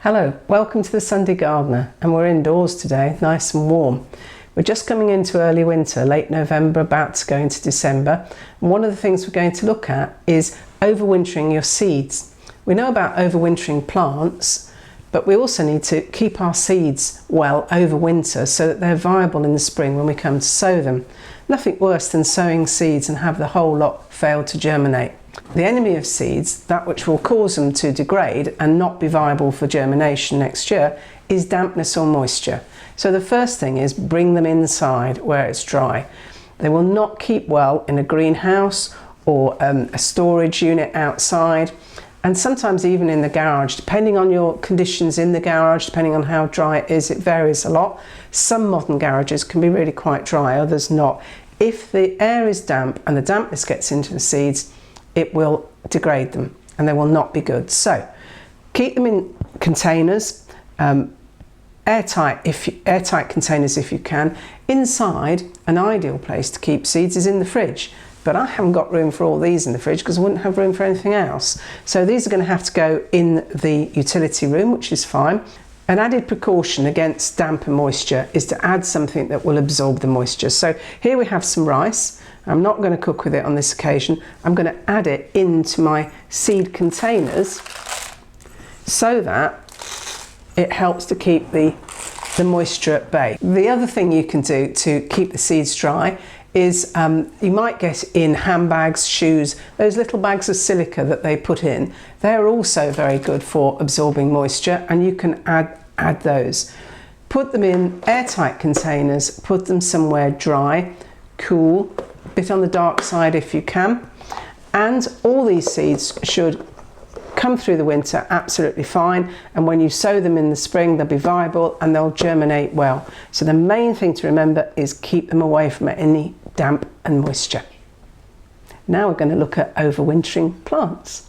Hello, welcome to the Sunday Gardener, and we're indoors today, nice and warm. We're just coming into early winter, late November, about to go into December. And one of the things we're going to look at is overwintering your seeds. We know about overwintering plants, but we also need to keep our seeds well over winter so that they're viable in the spring when we come to sow them. Nothing worse than sowing seeds and have the whole lot fail to germinate. The enemy of seeds, that which will cause them to degrade and not be viable for germination next year, is dampness or moisture. So the first thing is bring them inside where it's dry. They will not keep well in a greenhouse or a storage unit outside, and sometimes even in the garage, depending on your conditions in the garage, depending on how dry it is, it varies a lot. Some modern garages can be really quite dry, others not. If the air is damp and the dampness gets into the seeds, it will degrade them and they will not be good. So keep them in containers, airtight containers if you can. Inside, an ideal place to keep seeds is in the fridge, but I haven't got room for all these in the fridge because I wouldn't have room for anything else. So these are going to have to go in the utility room, which is fine. An added precaution against damp and moisture is to add something that will absorb the moisture. So here we have some rice. I'm not going to cook with it on this occasion. I'm going to add it into my seed containers so that it helps to keep the moisture at bay. The other thing you can do to keep the seeds dry is you might get in handbags, shoes, those little bags of silica that they put in. They're also very good for absorbing moisture, and you can add those. Put them in airtight containers, put them somewhere dry, cool, a bit on the dark side if you can, and all these seeds should come through the winter absolutely fine, and when you sow them in the spring they'll be viable and they'll germinate well. So the main thing to remember is keep them away from any damp and moisture. Now we're going to look at overwintering plants.